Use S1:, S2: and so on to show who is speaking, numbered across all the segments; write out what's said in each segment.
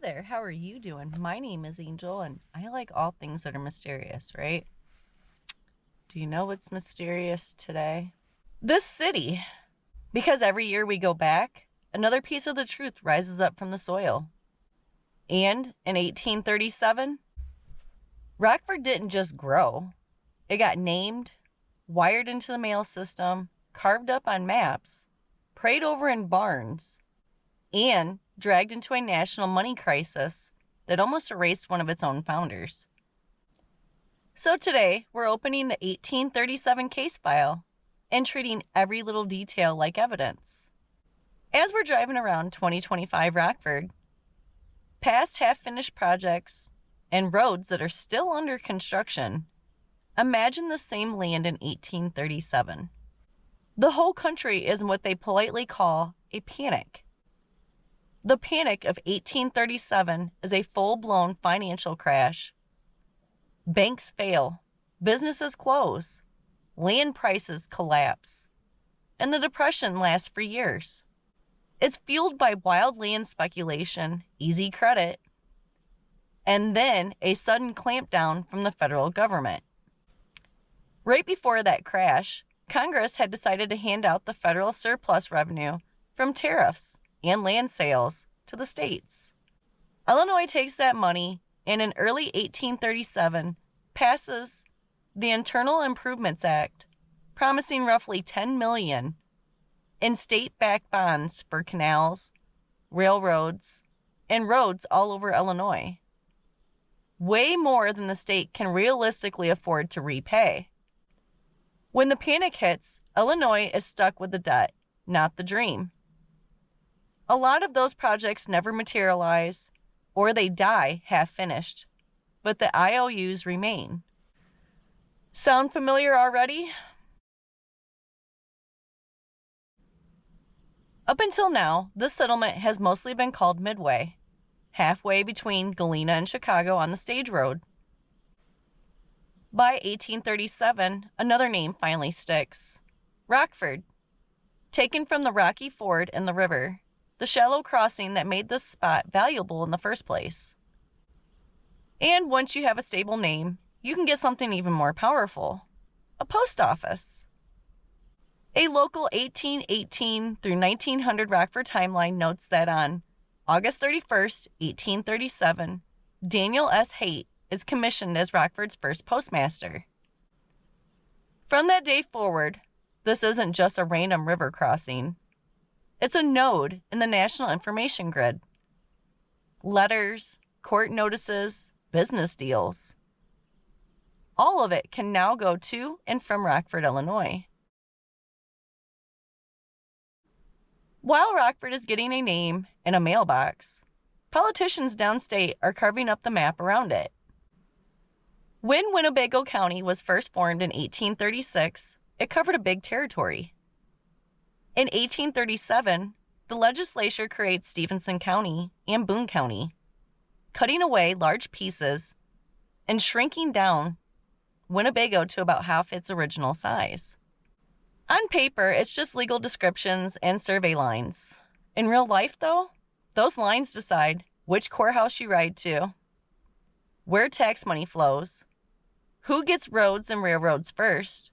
S1: there, how are you doing? My name is Angel, and I like all things that are mysterious, right? Do you know what's mysterious today? This city. Because every year we go back, another piece of the truth rises up from the soil. And in 1837, Rockford didn't just grow. It got named, wired into the mail system, carved up on maps, prayed over in barns, and dragged into a national money crisis that almost erased one of its own founders. So today, we're opening the 1837 case file and treating every little detail like evidence. As we're driving around 2025 Rockford, past half-finished projects and roads that are still under construction, imagine the same land in 1837. The whole country is in what they politely call a panic. The panic of 1837 is a full-blown financial crash. Banks fail, businesses close, land prices collapse, and the Depression lasts for years. It's fueled by wild land speculation, easy credit, and then a sudden clampdown from the federal government. Right before that crash, Congress had decided to hand out the federal surplus revenue from tariffs and land sales to the states. Illinois takes that money and in early 1837 passes the Internal Improvements Act, promising roughly $10 million in state-backed bonds for canals, railroads, and roads all over Illinois. Way more than the state can realistically afford to repay. When the panic hits, Illinois is stuck with the debt, not the dream. A lot of those projects never materialize, or they die half-finished, but the IOUs remain. Sound familiar already? Up until now, this settlement has mostly been called Midway, halfway between Galena and Chicago on the stage road. By 1837, another name finally sticks: Rockford, taken from the rocky ford in the river, the shallow crossing that made this spot valuable in the first place. And once you have a stable name, you can get something even more powerful: a post office. A local 1818 through 1900 Rockford timeline notes that on August 31st, 1837, Daniel S. Haight is commissioned as Rockford's first postmaster. From that day forward, this isn't just a random river crossing. It's a node in the National Information Grid. Letters, court notices, business deals. All of it can now go to and from Rockford, Illinois. While Rockford is getting a name and a mailbox, politicians downstate are carving up the map around it. When Winnebago County was first formed in 1836, it covered a big territory. In 1837, the legislature creates Stephenson County and Boone County, cutting away large pieces and shrinking down Winnebago to about half its original size. On paper, it's just legal descriptions and survey lines. In real life, though, those lines decide which courthouse you ride to, where tax money flows, who gets roads and railroads first,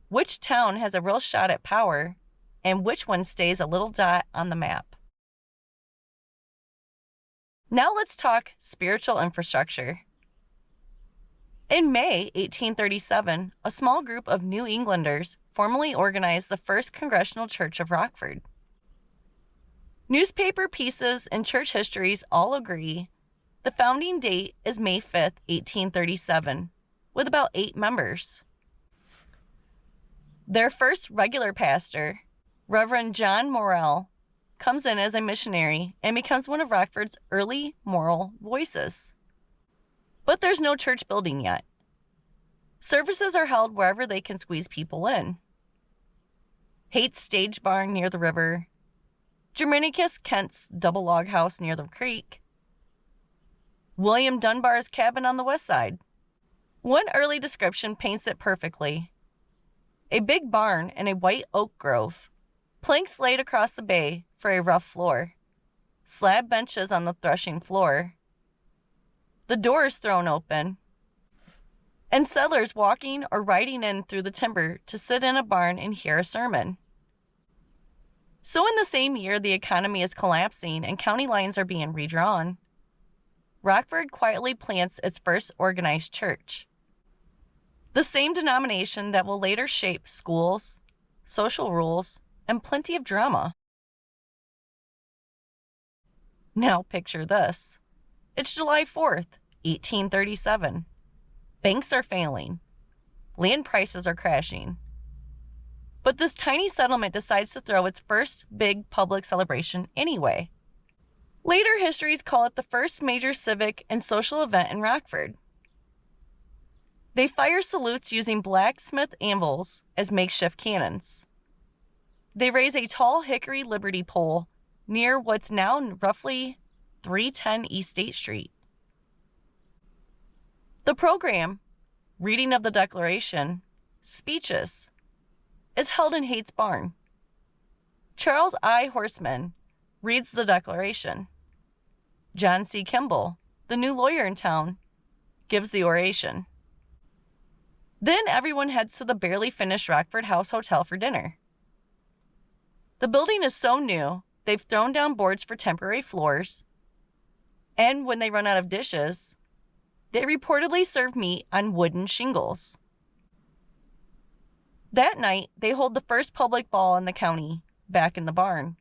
S1: which town has a real shot at power, and which one stays a little dot on the map. Now let's talk spiritual infrastructure. In May 1837, a small group of New Englanders formally organized the First Congregational Church of Rockford. Newspaper pieces and church histories all agree the founding date is May 5th, 1837, with about 8 members. Their first regular pastor, Reverend John Morrell, comes in as a missionary and becomes one of Rockford's early moral voices. But there's no church building yet. Services are held wherever they can squeeze people in. Haight's stage barn near the river, Germanicus Kent's double log house near the creek, William Dunbar's cabin on the west side. One early description paints it perfectly. A big barn in a white oak grove, planks laid across the bay for a rough floor, slab benches on the threshing floor, the doors thrown open, and settlers walking or riding in through the timber to sit in a barn and hear a sermon. So in the same year the economy is collapsing and county lines are being redrawn, Rockford quietly plants its first organized church. The same denomination that will later shape schools, social rules, and plenty of drama. Now picture this. It's July 4th, 1837. Banks are failing. Land prices are crashing. But this tiny settlement decides to throw its first big public celebration anyway. Later histories call it the first major civic and social event in Rockford. They fire salutes using blacksmith anvils as makeshift cannons. They raise a tall hickory liberty pole near what's now roughly 310 East State Street. The program, reading of the Declaration, speeches, is held in Haight's barn. Charles I. Horseman reads the Declaration. John C. Kimball, the new lawyer in town, gives the oration. Then everyone heads to the barely finished Rockford House Hotel for dinner. The building is so new, they've thrown down boards for temporary floors, and when they run out of dishes, they reportedly serve meat on wooden shingles. That night, they hold the first public ball in the county, back in the barn.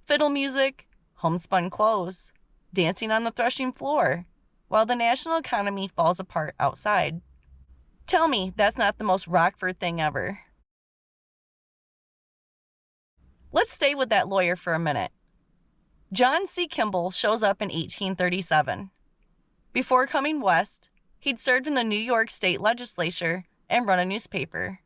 S1: Fiddle music, homespun clothes, dancing on the threshing floor, while the national economy falls apart outside. Tell me that's not the most Rockford thing ever. Let's stay with that lawyer for a minute. John C. Kimball shows up in 1837. Before coming west, he'd served in the New York State Legislature and run a newspaper.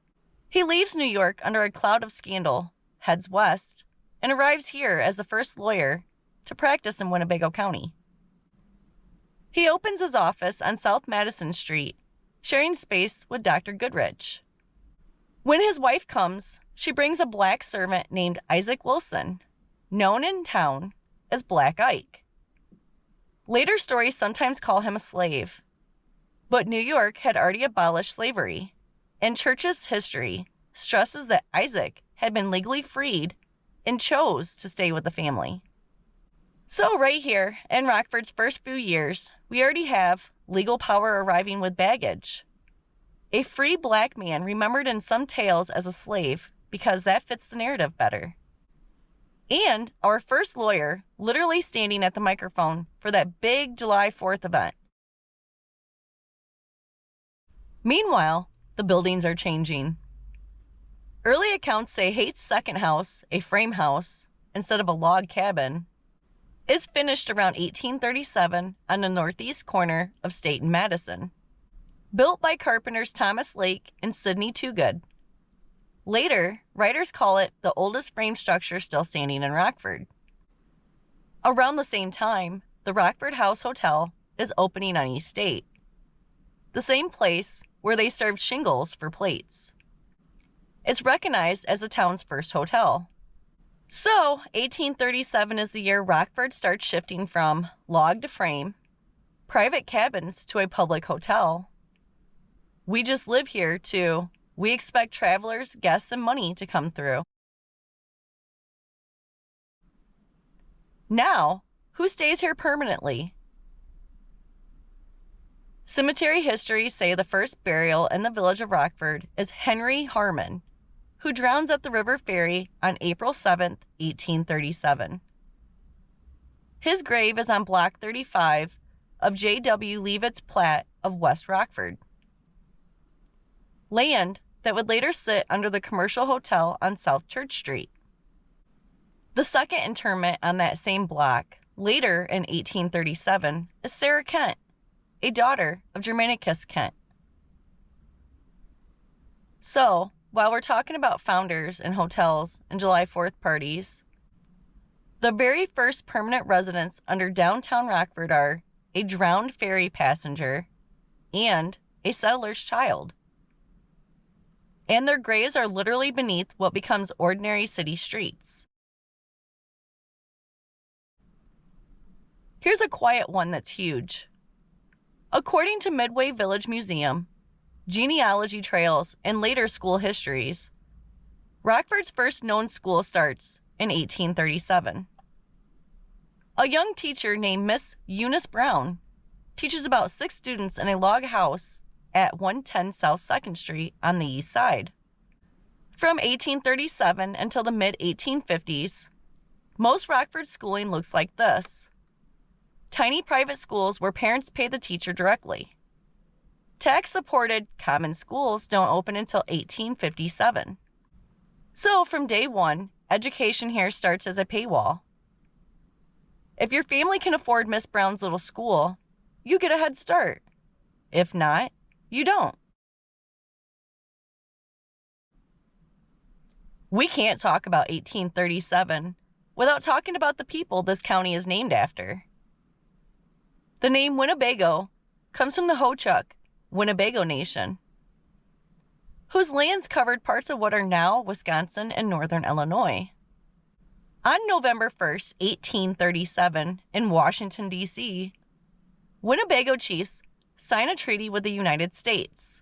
S1: He leaves New York under a cloud of scandal, heads west, and arrives here as the first lawyer to practice in Winnebago County. He opens his office on South Madison Street, sharing space with Dr. Goodrich. When his wife comes, she brings a black servant named Isaac Wilson, known in town as Black Ike. Later stories sometimes call him a slave, but New York had already abolished slavery, and church's history stresses that Isaac had been legally freed and chose to stay with the family. So right here, in Rockford's first few years, we already have legal power arriving with baggage. A free black man remembered in some tales as a slave because that fits the narrative better. And our first lawyer literally standing at the microphone for that big July 4th event. Meanwhile, the buildings are changing. Early accounts say Haight's second house, a frame house, instead of a log cabin, is finished around 1837 on the northeast corner of State and Madison. Built by carpenters Thomas Lake and Sidney Toogood. Later, writers call it the oldest frame structure still standing in Rockford. Around the same time, the Rockford House Hotel is opening on East State, the same place where they served shingles for plates. It's recognized as the town's first hotel. So, 1837 is the year Rockford starts shifting from log to frame, private cabins to a public hotel. We just live here to we expect travelers, guests, and money to come through. Now, who stays here permanently? Cemetery histories say the first burial in the village of Rockford is Henry Harmon, who drowns at the river ferry on April 7th, 1837. His grave is on Block 35 of J.W. Leavitt's plat of West Rockford. Land that would later sit under the commercial hotel on South Church Street. The second interment on that same block, later in 1837, is Sarah Kent, a daughter of Germanicus Kent. So, while we're talking about founders and hotels and July 4th parties, the very first permanent residents under downtown Rockford are a drowned ferry passenger and a settler's child. And their graves are literally beneath what becomes ordinary city streets. Here's a quiet one that's huge. According to Midway Village Museum, genealogy trails, and later school histories, Rockford's first known school starts in 1837. A young teacher named Miss Eunice Brown teaches about 6 students in a log house at 110 South 2nd Street on the east side. From 1837 until the mid-1850s, most Rockford schooling looks like this. Tiny private schools where parents pay the teacher directly. Tax-supported common schools don't open until 1857. So from day one, education here starts as a paywall. If your family can afford Miss Brown's little school, you get a head start. If not, you don't. We can't talk about 1837 without talking about the people this county is named after. The name Winnebago comes from the Ho-Chunk, Winnebago Nation, whose lands covered parts of what are now Wisconsin and northern Illinois. On November 1st, 1837, in Washington, D.C., Winnebago chiefs sign a treaty with the United States.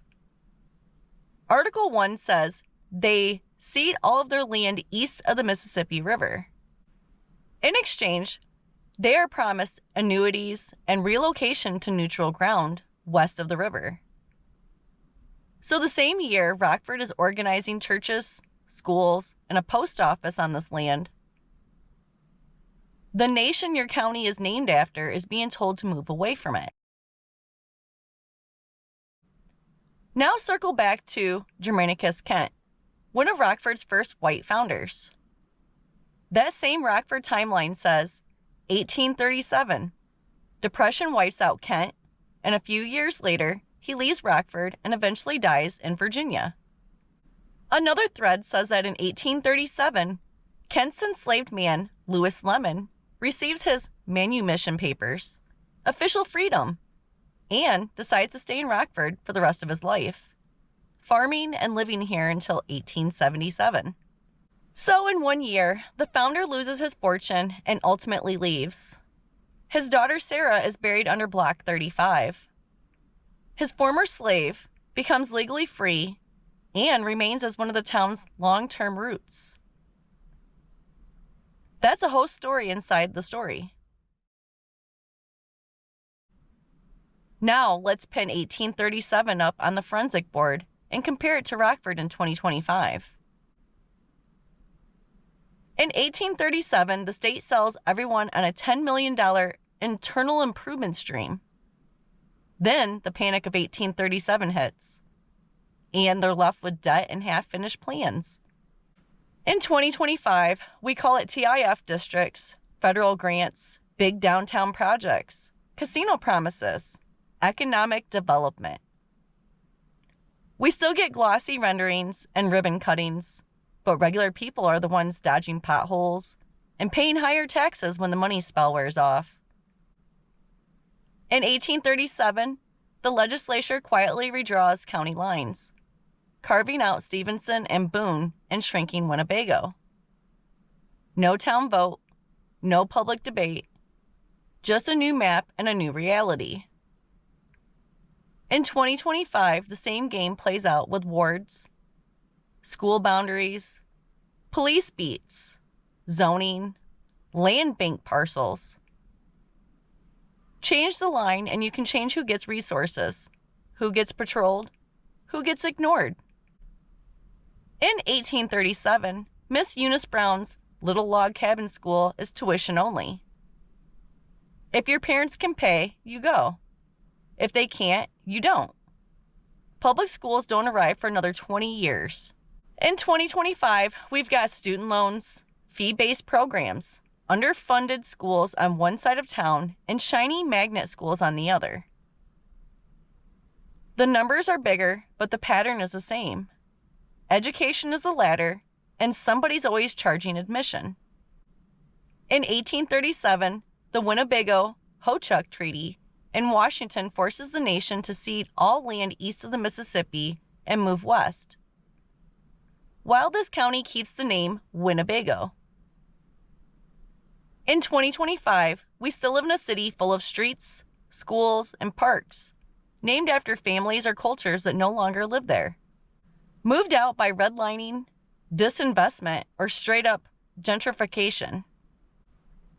S1: Article 1 says they cede all of their land east of the Mississippi River. In exchange, they are promised annuities and relocation to neutral ground west of the river. So the same year, Rockford is organizing churches, schools, and a post office on this land. The nation your county is named after is being told to move away from it. Now circle back to Germanicus Kent, one of Rockford's first white founders. That same Rockford timeline says 1837, Depression wipes out Kent, and a few years later, he leaves Rockford and eventually dies in Virginia. Another thread says that in 1837, Kent's enslaved man, Lewis Lemon, receives his manumission papers, official freedom, and decides to stay in Rockford for the rest of his life, farming and living here until 1877. So in 1 year, the founder loses his fortune and ultimately leaves. His daughter Sarah is buried under Block 35. His former slave becomes legally free and remains as one of the town's long-term roots. That's a whole story inside the story. Now let's pin 1837 up on the forensic board and compare it to Rockford in 2025. In 1837, the state sells everyone on a $10 million internal improvement stream. Then the panic of 1837 hits, and they're left with debt and half-finished plans. In 2025, we call it TIF districts, federal grants, big downtown projects, casino promises, economic development. We still get glossy renderings and ribbon cuttings, but regular people are the ones dodging potholes and paying higher taxes when the money spell wears off. In 1837, the legislature quietly redraws county lines, carving out Stevenson and Boone and shrinking Winnebago. No town vote, no public debate, just a new map and a new reality. In 2025, the same game plays out with wards, school boundaries, police beats, zoning, land bank parcels. Change the line and you can change who gets resources, who gets patrolled, who gets ignored. In 1837, Miss Eunice Brown's little log cabin school is tuition only. If your parents can pay, you go. If they can't, you don't. Public schools don't arrive for another 20 years. In 2025, we've got student loans, fee-based programs, underfunded schools on one side of town, and shiny magnet schools on the other. The numbers are bigger, but the pattern is the same. Education is the ladder, and somebody's always charging admission. In 1837, the Winnebago Ho-Chunk Treaty in Washington forces the nation to cede all land east of the Mississippi and move west, while this county keeps the name Winnebago. In 2025, we still live in a city full of streets, schools, and parks, named after families or cultures that no longer live there. Moved out by redlining, disinvestment, or straight up gentrification.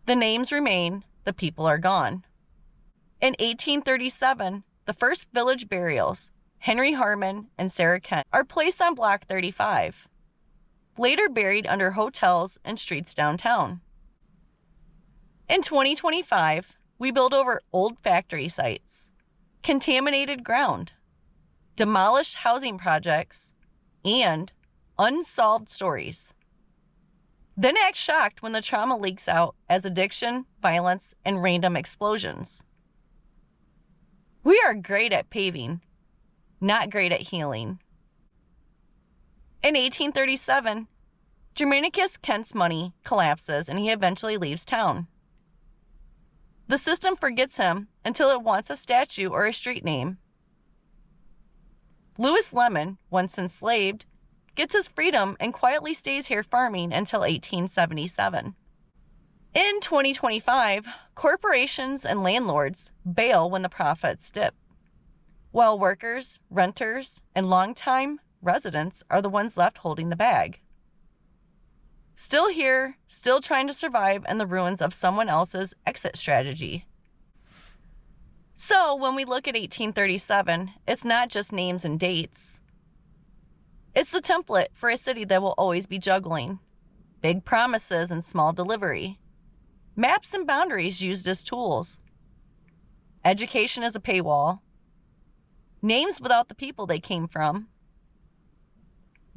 S1: The names remain, the people are gone. In 1837, the first village burials, Henry Harmon and Sarah Kent, are placed on Block 35, later buried under hotels and streets downtown. In 2025, we build over old factory sites, contaminated ground, demolished housing projects, and unsolved stories. Then act shocked when the trauma leaks out as addiction, violence, and random explosions. We are great at paving, not great at healing. In 1837, Germanicus Kent's money collapses and he eventually leaves town. The system forgets him until it wants a statue or a street name. Lewis Lemon, once enslaved, gets his freedom and quietly stays here farming until 1877. In 2025, corporations and landlords bail when the profits dip, while workers, renters, and longtime residents are the ones left holding the bag. Still here, still trying to survive in the ruins of someone else's exit strategy. So when we look at 1837, it's not just names and dates. It's the template for a city that will always be juggling. Big promises and small delivery. Maps and boundaries used as tools. Education as a paywall. Names without the people they came from.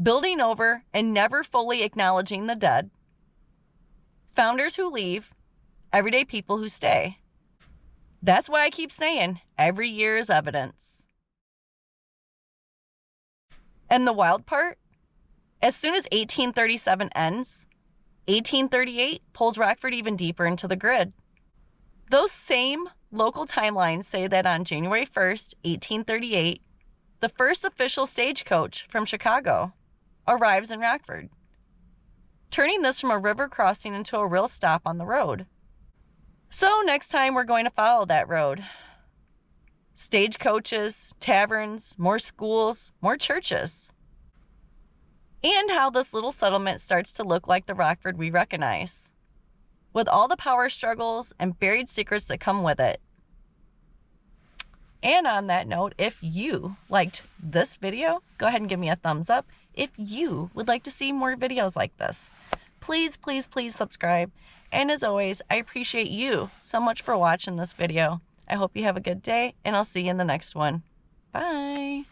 S1: Building over and never fully acknowledging the dead. Founders who leave, everyday people who stay. That's why I keep saying every year is evidence. And the wild part? As soon as 1837 ends, 1838 pulls Rockford even deeper into the grid. Those same local timelines say that on January 1st, 1838, the first official stagecoach from Chicago arrives in Rockford, turning this from a river crossing into a real stop on the road. So next time we're going to follow that road. Stagecoaches, taverns, more schools, more churches. And how this little settlement starts to look like the Rockford we recognize, with all the power struggles and buried secrets that come with it. And on that note, if you liked this video, go ahead and give me a thumbs up. If you would like to see more videos like this, please, please, please subscribe. And as always, I appreciate you so much for watching this video. I hope you have a good day, and I'll see you in the next one. Bye.